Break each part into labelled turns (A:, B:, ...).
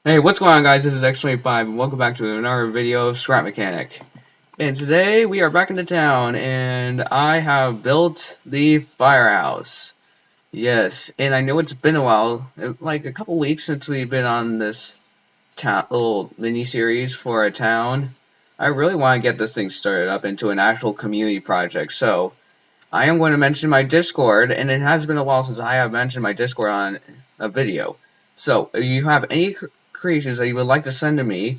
A: Hey, what's going on, guys? This is X25, and welcome back to another video of Scrap Mechanic. And today, we are back in the town, and I have built the firehouse. Yes, and I know it's been a while, like a couple weeks since we've been on this little mini-series for a town. I really want to get this thing started up into an actual community project, so I am going to mention my Discord, and it has been a while since I have mentioned my Discord on a video. So, if you have any creations that you would like to send to me,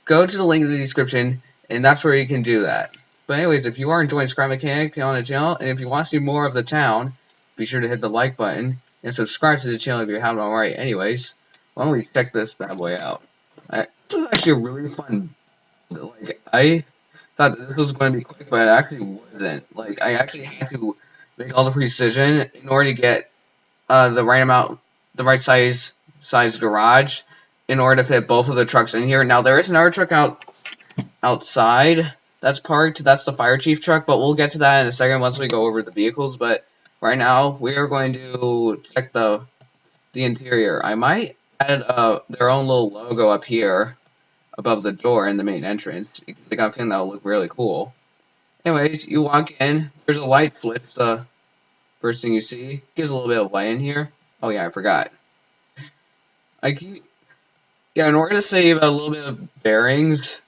A: go to the link in the description, and that's where you can do that. But anyways, if you are enjoying Scrap Mechanic on the channel, and if you want to see more of the town, be sure to hit the like button, and subscribe to the channel if you haven't already. Anyways, why don't we check this bad boy out? This is actually a really fun, like, I thought this was going to be quick, but it actually wasn't. Like, I actually had to make all the precision in order to get the right amount, the right size garage in order to fit both of the trucks in here. Now, there is another truck outside that's parked. That's the fire chief truck, but we'll get to that in a second once we go over the vehicles. But right now, we are going to check the interior. I might add their own little logo up here above the door in the main entrance, because I got a feeling that will look really cool. Anyways, you walk in, there's a light switch, the first thing you see. Gives a little bit of light in here. Oh yeah, I forgot. I keep, yeah, in order to save a little bit of bearings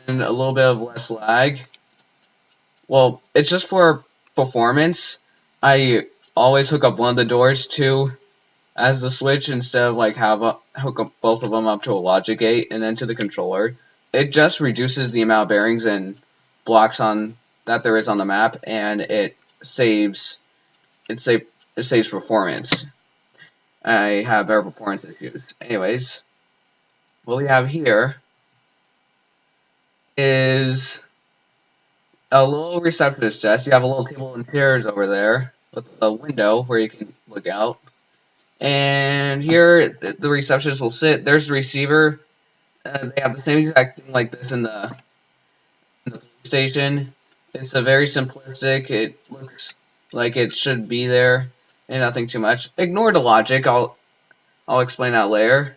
A: and a little bit of less lag, well, it's just for performance. I always hook up one of the doors to as the switch instead of like hook up both of them up to a logic gate and then to the controller. It just reduces the amount of bearings and blocks on that there is on the map, and saves it save it saves performance. I have better performance issues. Anyways, what we have here is a little receptionist desk. You have a little table and chairs over there with a window where you can look out. And here, the receptionist will sit. There's the receiver. They have the same exact thing like this in the police station. It's a very simplistic. It looks like it should be there, and nothing too much. Ignore the logic. I'll explain that later.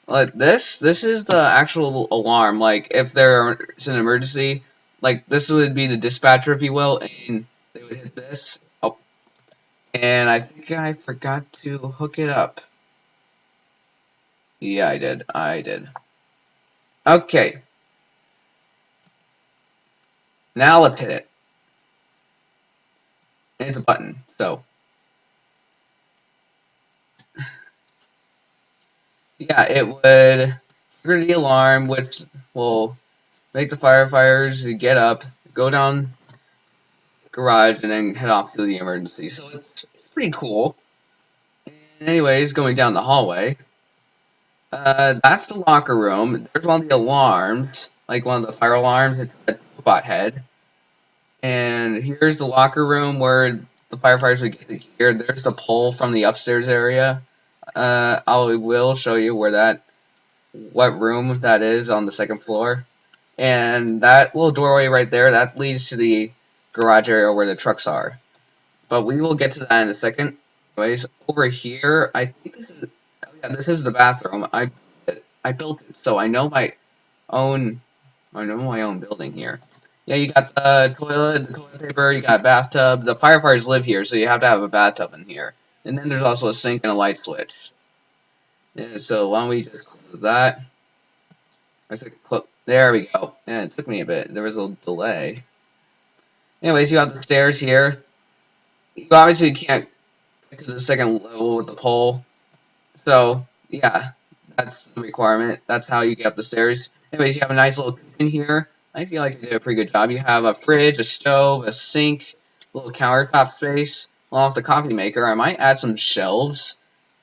A: Like this is the actual alarm. Like if there's an emergency, like this would be the dispatcher, if you will, and they would hit this. Oh, and I think I forgot to hook it up. Yeah, I did. I did. Okay, now let's hit it. And it's a button. So yeah, it would trigger the alarm, which will make the firefighters get up, go down the garage, and then head off to the emergency. So it's pretty cool. And anyways, going down the hallway, that's the locker room. There's one of the alarms, like one of the fire alarms. It's a robot head. And here's the locker room where the firefighters would get the gear. There's the pole from the upstairs area. I will show you what room that is on the second floor. And that little doorway right there, that leads to the garage area where the trucks are. But we will get to that in a second. Anyways, over here, I think this is the bathroom. I built it, so I know my own building here. Yeah, you got the toilet paper, you got a bathtub. The firefighters live here, so you have to have a bathtub in here. And then there's also a sink and a light switch. And so why don't we just close that? There we go. And it took me a bit. There was a delay. Anyways, you have the stairs here. You obviously can't get to the second level with the pole. So, yeah, that's the requirement. That's how you get up the stairs. Anyways, you have a nice little kitchen here. I feel like you did a pretty good job. You have a fridge, a stove, a sink, a little countertop space, along with the coffee maker. I might add some shelves,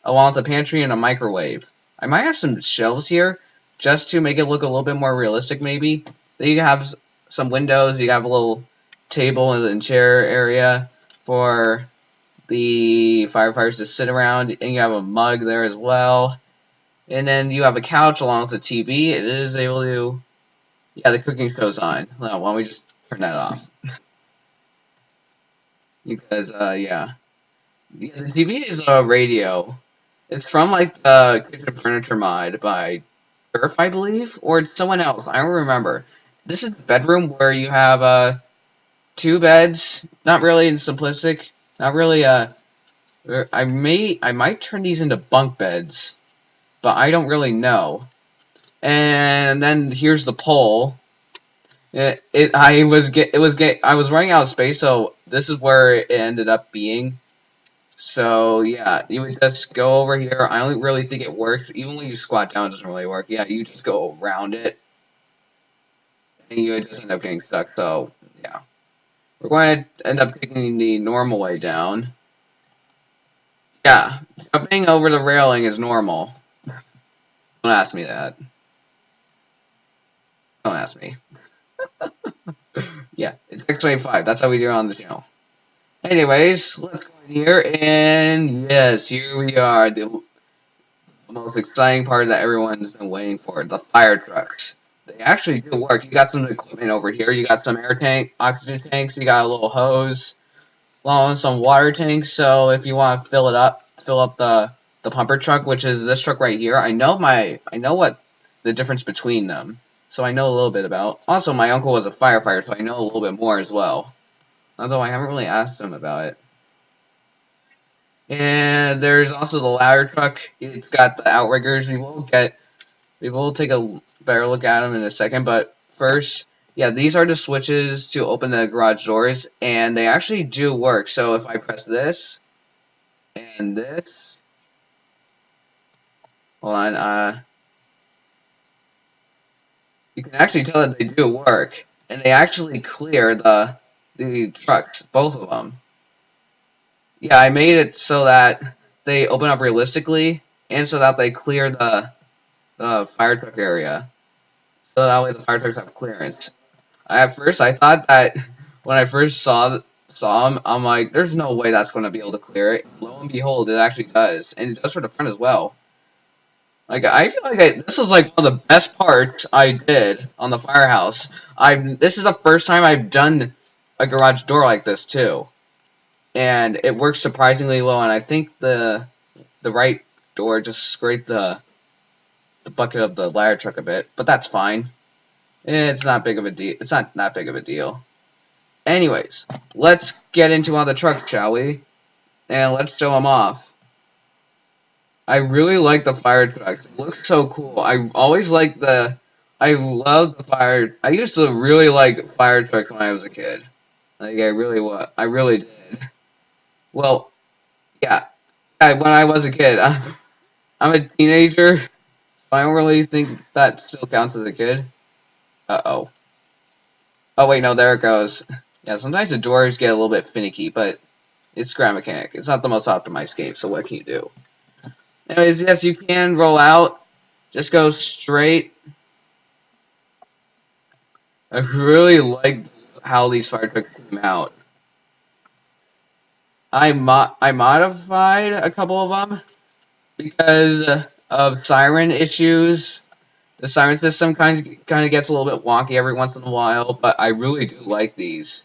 A: along with a pantry and a microwave. I might have some shelves here, just to make it look a little bit more realistic, maybe. Then you have some windows. You have a little table and chair area for the firefighters to sit around, and you have a mug there as well. And then you have a couch along with the TV. It is able to, yeah, the cooking show's on. Well, why don't we just turn that off? Because, yeah. The TV is a radio. It's from, like, the Kitchen Furniture mod by Surf, I believe, or someone else. I don't remember. This is the bedroom where you have two beds. Not really simplistic. Not really. I might turn these into bunk beds, but I don't really know. And then here's the pole. I was running out of space, so this is where it ended up being. So yeah, you would just go over here. I don't really think it works. Even when you squat down, it doesn't really work. Yeah, you just go around it, and you would just end up getting stuck. So yeah, we're going to end up taking the normal way down. Yeah, jumping over the railing is normal. Don't ask me that. Don't ask me. Yeah, it's X25. That's how we do it on the channel. Anyways, let's go in here, and yes, here we are. The most exciting part that everyone's been waiting for, the fire trucks. They actually do work. You got some equipment over here. You got some air tank, oxygen tanks. You got a little hose, along with some water tanks. So if you want to fill up the pumper truck, which is this truck right here. I know what the difference between them. So I know a little bit about. Also, my uncle was a firefighter, so I know a little bit more as well. Although I haven't really asked him about it. And there's also the ladder truck. It's got the outriggers. We will take a better look at them in a second, but first, yeah, these are the switches to open the garage doors, and they actually do work. So if I press this and this, hold on, you can actually tell that they do work, and they actually clear the trucks, both of them. Yeah, I made it so that they open up realistically, and so that they clear the fire truck area. So that way the fire trucks have clearance. At first, I thought that when I first saw him, I'm like, there's no way that's going to be able to clear it. Lo and behold, it actually does. And it does for the front as well. Like, I feel like this is like one of the best parts I did on the firehouse. This is the first time I've done a garage door like this, too. And it works surprisingly well, and I think the right door just scraped the bucket of the ladder truck a bit, but that's fine. It's not big of a deal. It's not that big of a deal. Anyways, let's get into on the truck, shall we? And let's show them off. I really like the fire truck. It looks so cool. I love the fire. I used to really like fire trucks when I was a kid. Like I really did. Well, yeah. When I was a kid, I'm a teenager. I don't really think that still counts as a kid. Uh-oh. Oh, wait, no, there it goes. Yeah, sometimes the doors get a little bit finicky, but it's Scrap Mechanic. It's not the most optimized game, so what can you do? Anyways, yes, you can roll out. Just go straight. I really like how these fire trucks came out. I modified a couple of them because of siren issues. The siren system kind of gets a little bit wonky every once in a while, but I really do like these.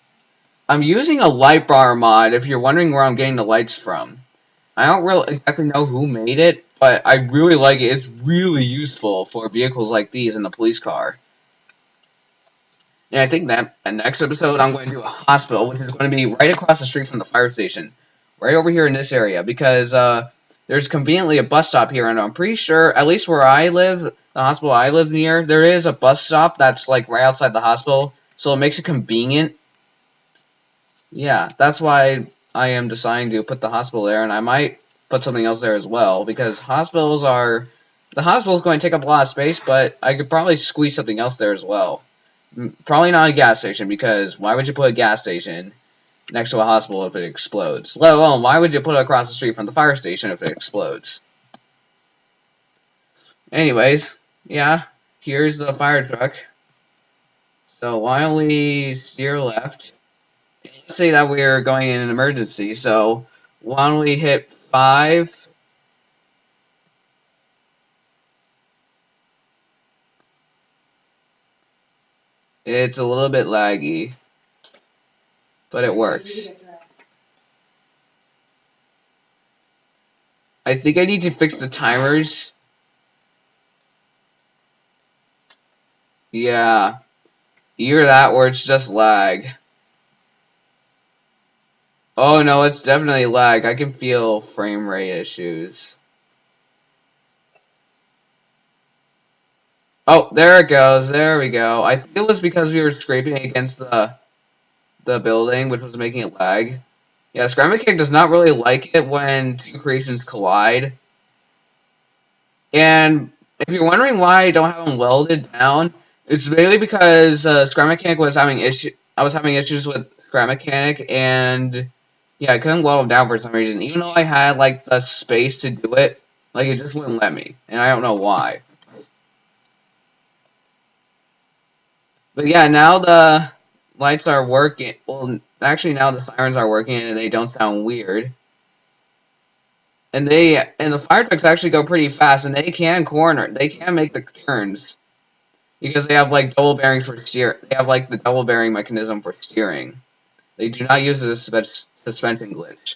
A: I'm using a light bar mod if you're wondering where I'm getting the lights from. I don't really exactly know who made it, but I really like it. It's really useful for vehicles like these in the police car. And I think that in the next episode, I'm going to a hospital, which is going to be right across the street from the fire station. Right over here in this area, because there's conveniently a bus stop here, and I'm pretty sure, at least where I live, the hospital I live near, there is a bus stop that's like right outside the hospital, so it makes it convenient. Yeah, that's why I am deciding to put the hospital there, and I might put something else there as well, because the hospital's going to take up a lot of space, but I could probably squeeze something else there as well. Probably not a gas station, because why would you put a gas station next to a hospital if it explodes? Let alone, why would you put it across the street from the fire station if it explodes? Anyways, yeah, here's the fire truck. So why don't we steer left? Let's say that we're going in an emergency, so why don't we hit 5? It's a little bit laggy, but it works. I think I need to fix the timers. Yeah, either that or it's just lag. Oh no, it's definitely lag. I can feel frame rate issues. Oh, there it goes. There we go. I think it was because we were scraping against the building, which was making it lag. Yeah, Scrap Mechanic does not really like it when two creations collide. And if you're wondering why I don't have them welded down, it's mainly because Scrap Mechanic was having I was having issues with Scrap Mechanic, and yeah, I couldn't weld them down for some reason. Even though I had like the space to do it, like it just wouldn't let me, and I don't know why. But yeah, now the lights are working. Well, actually, now the sirens are working, and they don't sound weird. And the fire trucks actually go pretty fast, and they can corner. They can make the turns because they have like double bearings for steer. They have like the double bearing mechanism for steering. They do not use the suspension glitch.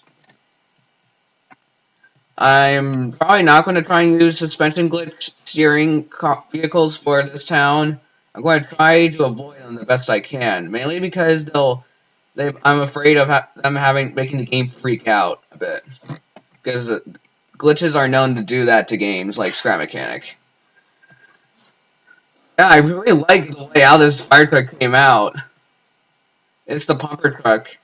A: I'm probably not going to try and use suspension glitch steering vehicles for this town. I'm going to try to avoid them the best I can, mainly because I'm afraid of them making the game freak out a bit, because glitches are known to do that to games like Scrap Mechanic. Yeah, I really like the way how this fire truck came out. It's the pumper truck.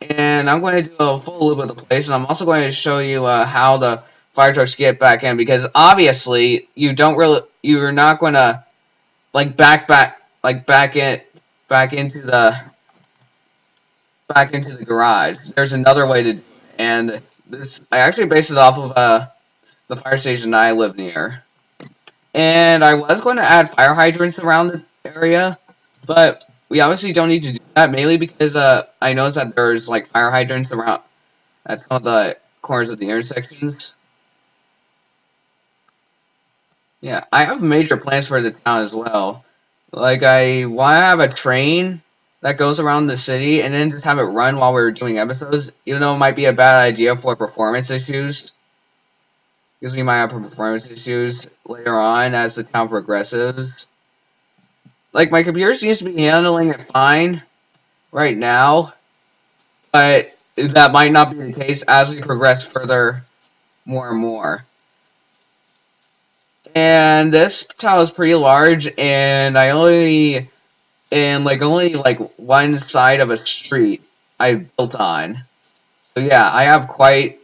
A: And I'm going to do a full loop of the place, and I'm also going to show you how the fire trucks get back in, because obviously you're not going to like back into the garage. There's another way to do it, and I actually based it off of the fire station I live near. And I was going to add fire hydrants around the area, but we obviously don't need to do that, mainly because I noticed that there's like fire hydrants around at some of the corners of the intersections. Yeah, I have major plans for the town as well. Like, I want to have a train that goes around the city and then just have it run while we're doing episodes, even though it might be a bad idea for performance issues. Because we might have performance issues later on as the town progresses. Like, my computer seems to be handling it fine right now, but that might not be the case as we progress further more and more. And this town is pretty large, and only like one side of a street I built on. So yeah, I have quite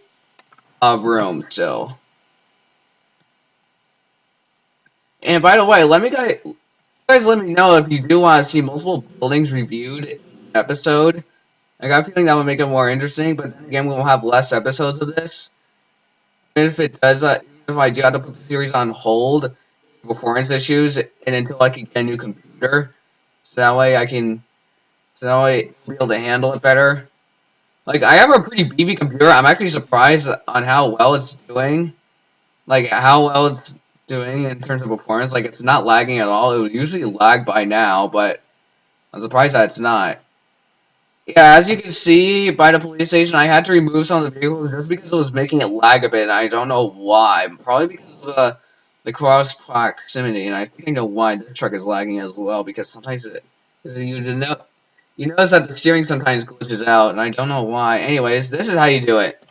A: a room still. And by the way, let me know if you do want to see multiple buildings reviewed in an episode. I got a feeling that would make it more interesting, but then again, we will have less episodes of this. And if it does, if I do have to put the series on hold, performance issues, and until I can get a new computer, so that way I'll be able to handle it better. Like, I have a pretty beefy computer. I'm actually surprised on how well it's doing. Like, how well it's doing in terms of performance. Like, it's not lagging at all. It would usually lag by now, but I'm surprised that it's not. Yeah, as you can see by the police station, I had to remove some of the vehicles just because it was making it lag a bit, and I don't know why. Probably because of the cross proximity, and I think I know why this truck is lagging as well, because sometimes you notice that the steering sometimes glitches out, and I don't know why. Anyways, this is how you do it.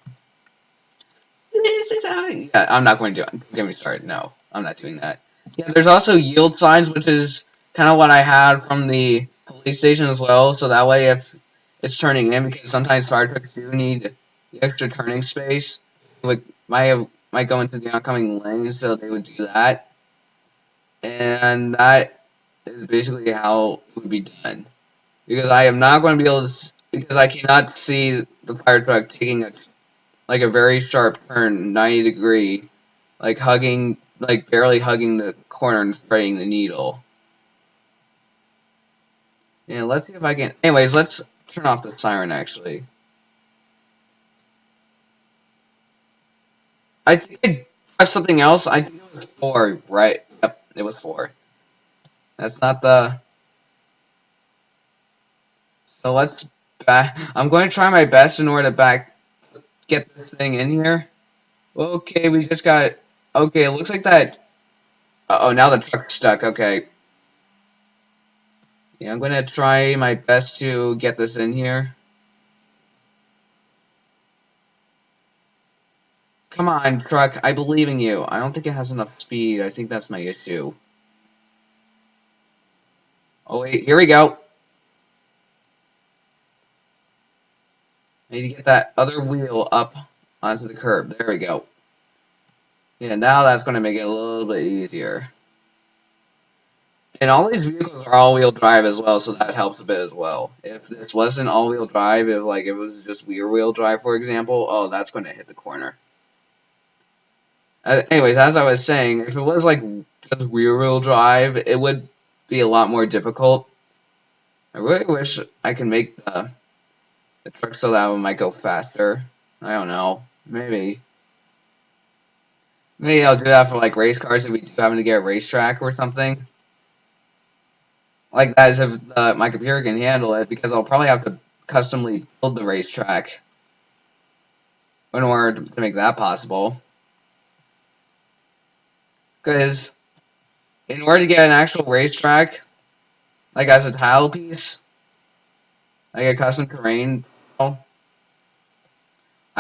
A: Yeah, I'm not going to do it. Don't get me started. No, I'm not doing that. Yeah, there's also yield signs, which is kind of what I had from the police station as well, so that way if it's turning in, because sometimes fire trucks do need the extra turning space, might go into the oncoming lane, so they would do that. And that is basically how it would be done. Because I am not going to be able to, because I cannot see the fire truck taking a very sharp turn, 90-degree, like barely hugging the corner and threading the needle. Yeah, let's see if I can, anyways, let's turn off the siren actually. I think I pressed something else. I think it was 4, right? Yep, it was 4. That's not the, so let's back, I'm going to try my best in order to get this thing in here. Okay, we just got, okay, it looks like that, uh-oh, now the truck's stuck, okay. Yeah, I'm gonna try my best to get this in here. Come on, truck, I believe in you. I don't think it has enough speed. I think that's my issue. Oh wait, here we go. I need to get that other wheel up onto the curb. There we go. Yeah, now that's gonna make it a little bit easier. And all these vehicles are all-wheel drive as well, so that helps a bit as well. If this wasn't all-wheel drive, if like it was just rear-wheel drive, for example, oh, that's going to hit the corner. Anyways, as I was saying, if it was like just rear-wheel drive, it would be a lot more difficult. I really wish I could make the truck so that one might go faster. I don't know. Maybe I'll do that for like race cars if we do happen to get a racetrack or something. Like that is if my computer can handle it, because I'll probably have to customly build the racetrack in order to make that possible. Because in order to get an actual racetrack, like as a tile piece, like a custom terrain, I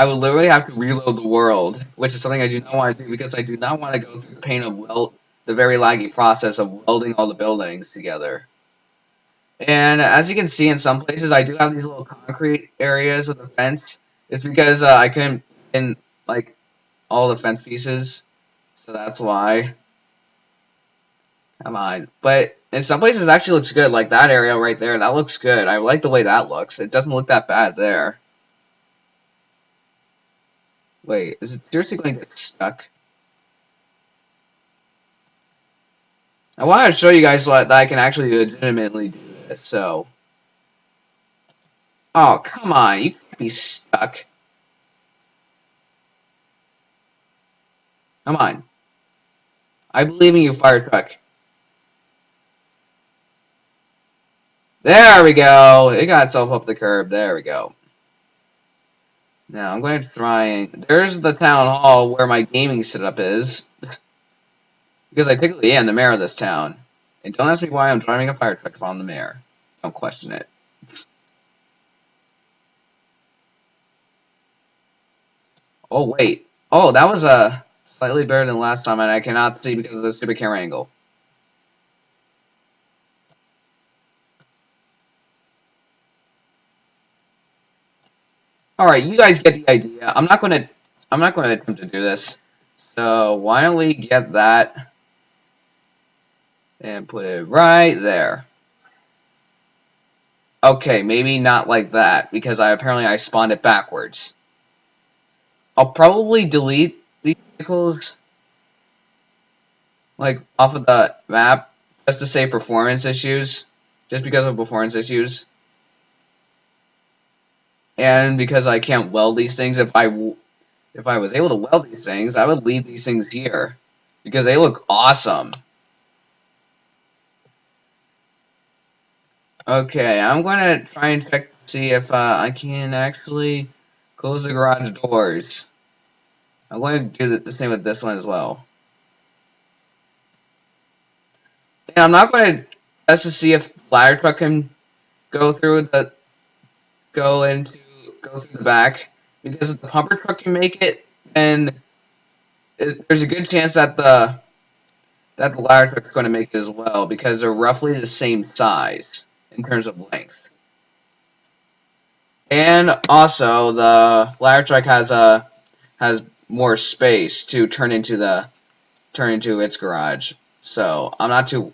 A: would literally have to reload the world, which is something I do not want to do because I do not want to go through the pain of the very laggy process of welding all the buildings together. And as you can see in some places, I do have these little concrete areas of the fence. It's because I couldn't in like all the fence pieces, so that's why. Come on. But in some places it actually looks good, like that area right there. That looks good. I like the way that looks. It doesn't look that bad there. Wait, is it seriously going to get stuck? I want to show you guys that I can actually legitimately do this, so. Oh, come on. You can't be stuck. Come on. I believe in you, fire truck. There we go. It got itself up the curb. There we go. Now, I'm going to try and... There's the town hall where my gaming setup is. Because I technically am the mayor of this town. And don't ask me why I'm driving a fire truck if I'm the mayor. Don't question it. Oh, wait. Oh, that was slightly better than last time, and I cannot see because of the stupid camera angle. Alright, you guys get the idea. I'm not gonna attempt to do this. So why don't we get that and put it right there. Okay, maybe not like that, because apparently I spawned it backwards. I'll probably delete these vehicles, like, off of the map, just to save performance issues, just because of performance issues. And because I can't weld these things, if I was able to weld these things, I would leave these things here, because they look awesome. Okay, I'm gonna try and check to see if I can actually close the garage doors. I'm going to do the same with this one as well. And I'm not going to test to see if the ladder truck can go through the through the back, because if the pumper truck can make it, then there's a good chance that the ladder truck is going to make it as well, because they're roughly the same size in terms of length. And also, the ladder truck has more space to turn into its garage. So I'm not too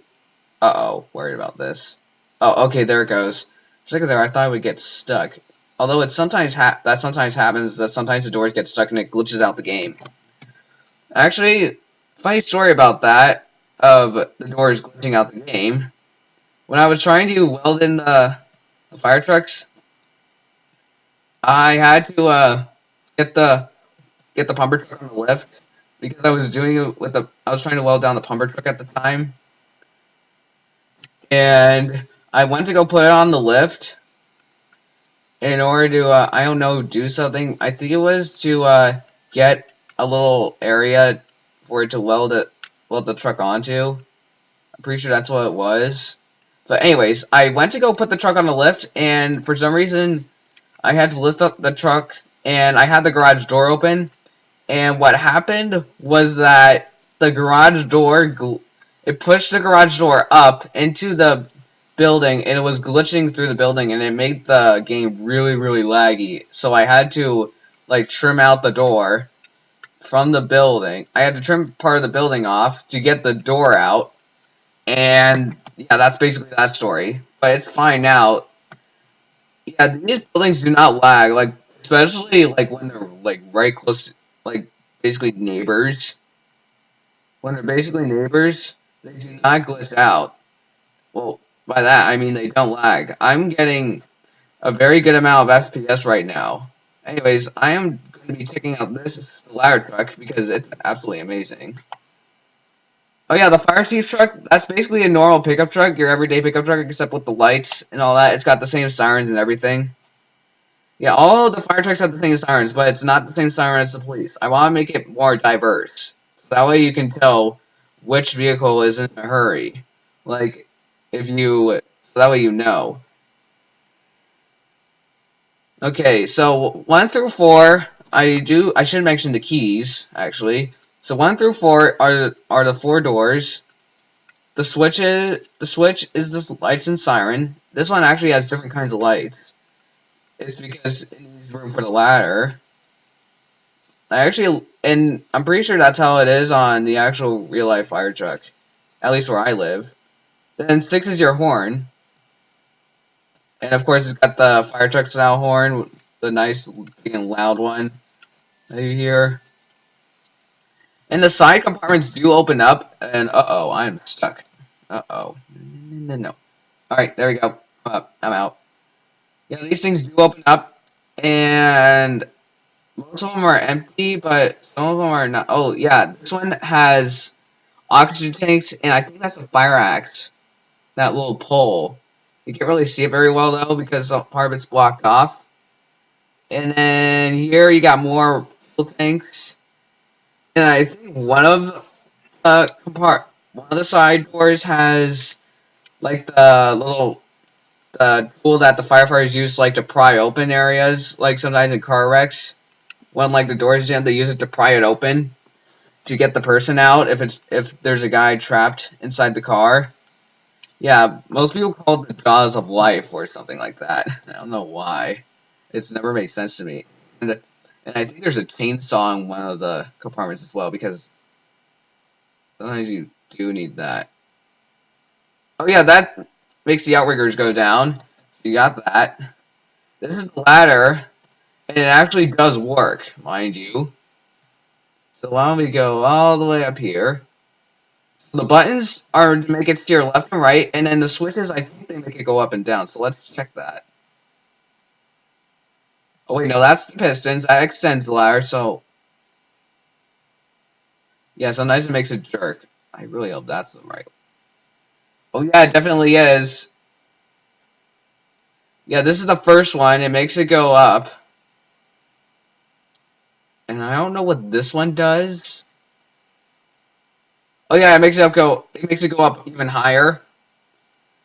A: worried about this. Oh, okay, there it goes. For a second there, I thought it would get stuck. Although it sometimes sometimes happens that sometimes the doors get stuck and it glitches out the game. Actually, funny story about that, of the doors glitching out the game. When I was trying to weld in the fire trucks, I had to get the pumper truck on the lift, because I was doing it with I was trying to weld down the pumper truck at the time. And I went to go put it on the lift in order to, I don't know, do something. I think it was to get a little area for it to weld the truck onto. I'm pretty sure that's what it was. But anyways, I went to go put the truck on the lift, and for some reason, I had to lift up the truck, and I had the garage door open. And what happened was that the garage door, it pushed the garage door up into the building, and it was glitching through the building, and it made the game really, really laggy. So I had to, like, trim out the door from the building. I had to trim part of the building off to get the door out. And, yeah, that's basically that story. But it's fine now. Yeah, these buildings do not lag, like, especially, like, when they're, like, right close, like, basically neighbors. When they're basically neighbors, they do not glitch out. Well, by that, I mean they don't lag. I'm getting a very good amount of FPS right now. Anyways, I am going to be checking out this ladder truck because it's absolutely amazing. Oh yeah, the fire escape truck, that's basically a normal pickup truck, your everyday pickup truck, except with the lights and all that. It's got the same sirens and everything. Yeah, all of the fire trucks have the same sirens, but it's not the same siren as the police. I want to make it more diverse. That way you can tell which vehicle is in a hurry. Like, so that way you know. Okay, so 1 through 4, I should mention the keys, actually. So 1 through 4 are the 4 doors. The switch is the lights and siren. This one actually has different kinds of lights. It's because it needs room for the ladder. And I'm pretty sure that's how it is on the actual real life fire truck. At least where I live. Then 6 is your horn. And of course it's got the fire truck style horn, the nice big and loud one that you hear. And the side compartments do open up, and uh-oh, I'm stuck. Uh-oh. No. Alright, there we go. I'm out. Yeah, these things do open up, and most of them are empty, but some of them are not. Oh, yeah, this one has oxygen tanks, and I think that's a fire axe. That little pole. You can't really see it very well, though, because part of it's blocked off. And then here you got more fuel tanks. And I think one of the side doors has, like, the little tool that the firefighters use, like, to pry open areas. Like, sometimes in car wrecks, when, like, the door's jammed, they use it to pry it open to get the person out if there's a guy trapped inside the car. Yeah, most people call it the jaws of life or something like that. I don't know why. It never made sense to me. And I think there's a chainsaw in one of the compartments as well, because sometimes you do need that. Oh yeah, that makes the outriggers go down. So you got that. This is the ladder, and it actually does work, mind you. So why don't we go all the way up here. So the buttons are to make it steer left and right, and then the switches, I think they make it go up and down. So let's check that. Oh wait, no, that's the pistons. That extends the ladder, so... Yeah, sometimes it makes it jerk. I really hope that's the right one. Oh yeah, it definitely is. Yeah, this is the first one. It makes it go up. And I don't know what this one does. Oh yeah, it makes it go up even higher.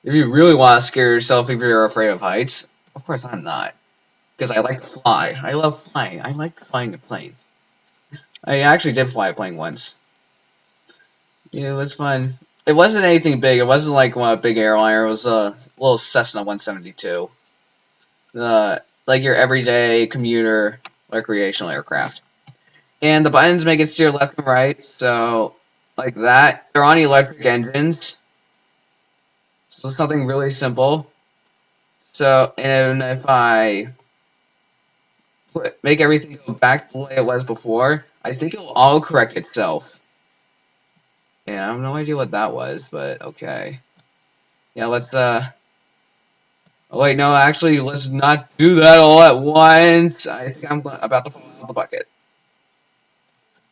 A: If you really want to scare yourself if you're afraid of heights. Of course I'm not. Because I like to fly. I love flying. I like flying a plane. I actually did fly a plane once. Yeah, it was fun. It wasn't anything big. It wasn't like a big airliner. It was a little Cessna 172. Like your everyday commuter recreational aircraft. And the buttons make it steer left and right. So, like that. They're on electric engines. So something really simple. So, and if I make everything go back the way it was before, I think it'll auto-correct itself. Yeah, I have no idea what that was, but okay. Yeah, let's, oh wait, no, actually, let's not do that all at once. I think I'm about to fall out of the bucket.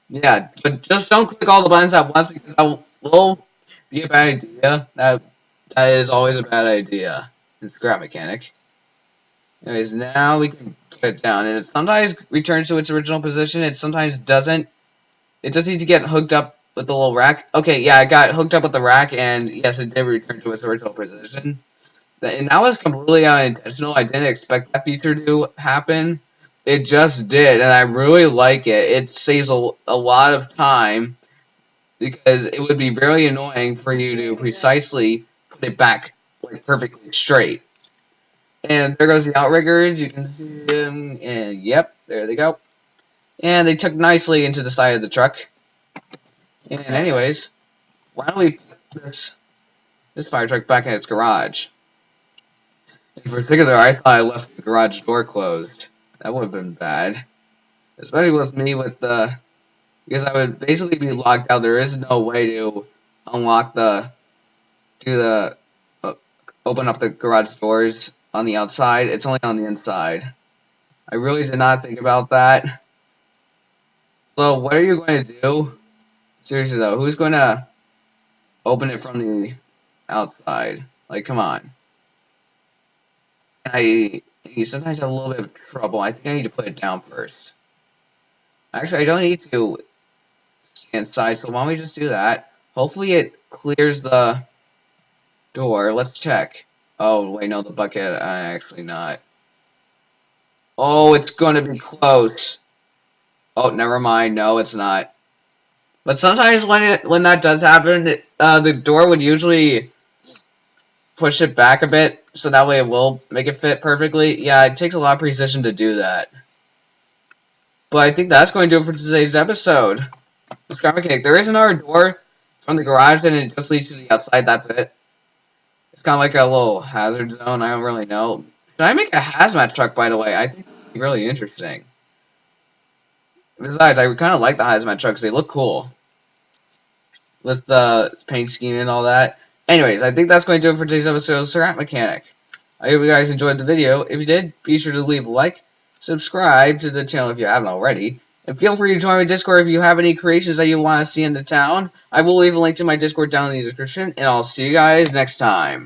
A: Yeah, but just don't click all the buttons at once, because that will be a bad idea. That is always a bad idea in Scrap Mechanic. Anyways, now we can put it down, and it sometimes returns to its original position, it sometimes doesn't. It just needs to get hooked up with the little rack. Okay, yeah, I got hooked up with the rack, and yes, it did return to its original position. And that was completely unintentional. I didn't expect that feature to happen. It just did, and I really like it. It saves a lot of time because it would be very annoying for you to precisely put it back like perfectly straight. And there goes the outriggers. You can see them, and yep, there they go. And they took nicely into the side of the truck. And anyways, why don't we put this fire truck back in its garage? In particular, I thought I left the garage door closed. That would have been bad. Especially with me with the... Because I would basically be locked out. There is no way to unlock open up the garage doors on the outside. It's only on the inside. I really did not think about that. So, what are you going to do? Seriously though, who's going to open it from the outside? Like, come on. I sometimes have a little bit of trouble. I think I need to put it down first. Actually, I don't need to stay inside, so why don't we just do that? Hopefully it clears the door. Let's check. Oh, wait, no, the bucket, actually not. Oh, it's going to be close. Oh, never mind. No, it's not. But sometimes when that does happen, the door would usually push it back a bit, so that way it will make it fit perfectly. Yeah, it takes a lot of precision to do that. But I think that's going to do it for today's episode. Scrap Mechanic. There is another door from the garage, and it just leads to the outside. That's it. It's kind of like a little hazard zone. I don't really know. Should I make a hazmat truck, by the way? I think it'd be really interesting. Besides, I kind of like the hazmat trucks. They look cool. With the paint scheme and all that. Anyways, I think that's going to do it for today's episode of Scrap Mechanic. I hope you guys enjoyed the video. If you did, be sure to leave a like, subscribe to the channel if you haven't already, and feel free to join my Discord if you have any creations that you want to see in the town. I will leave a link to my Discord down in the description, and I'll see you guys next time.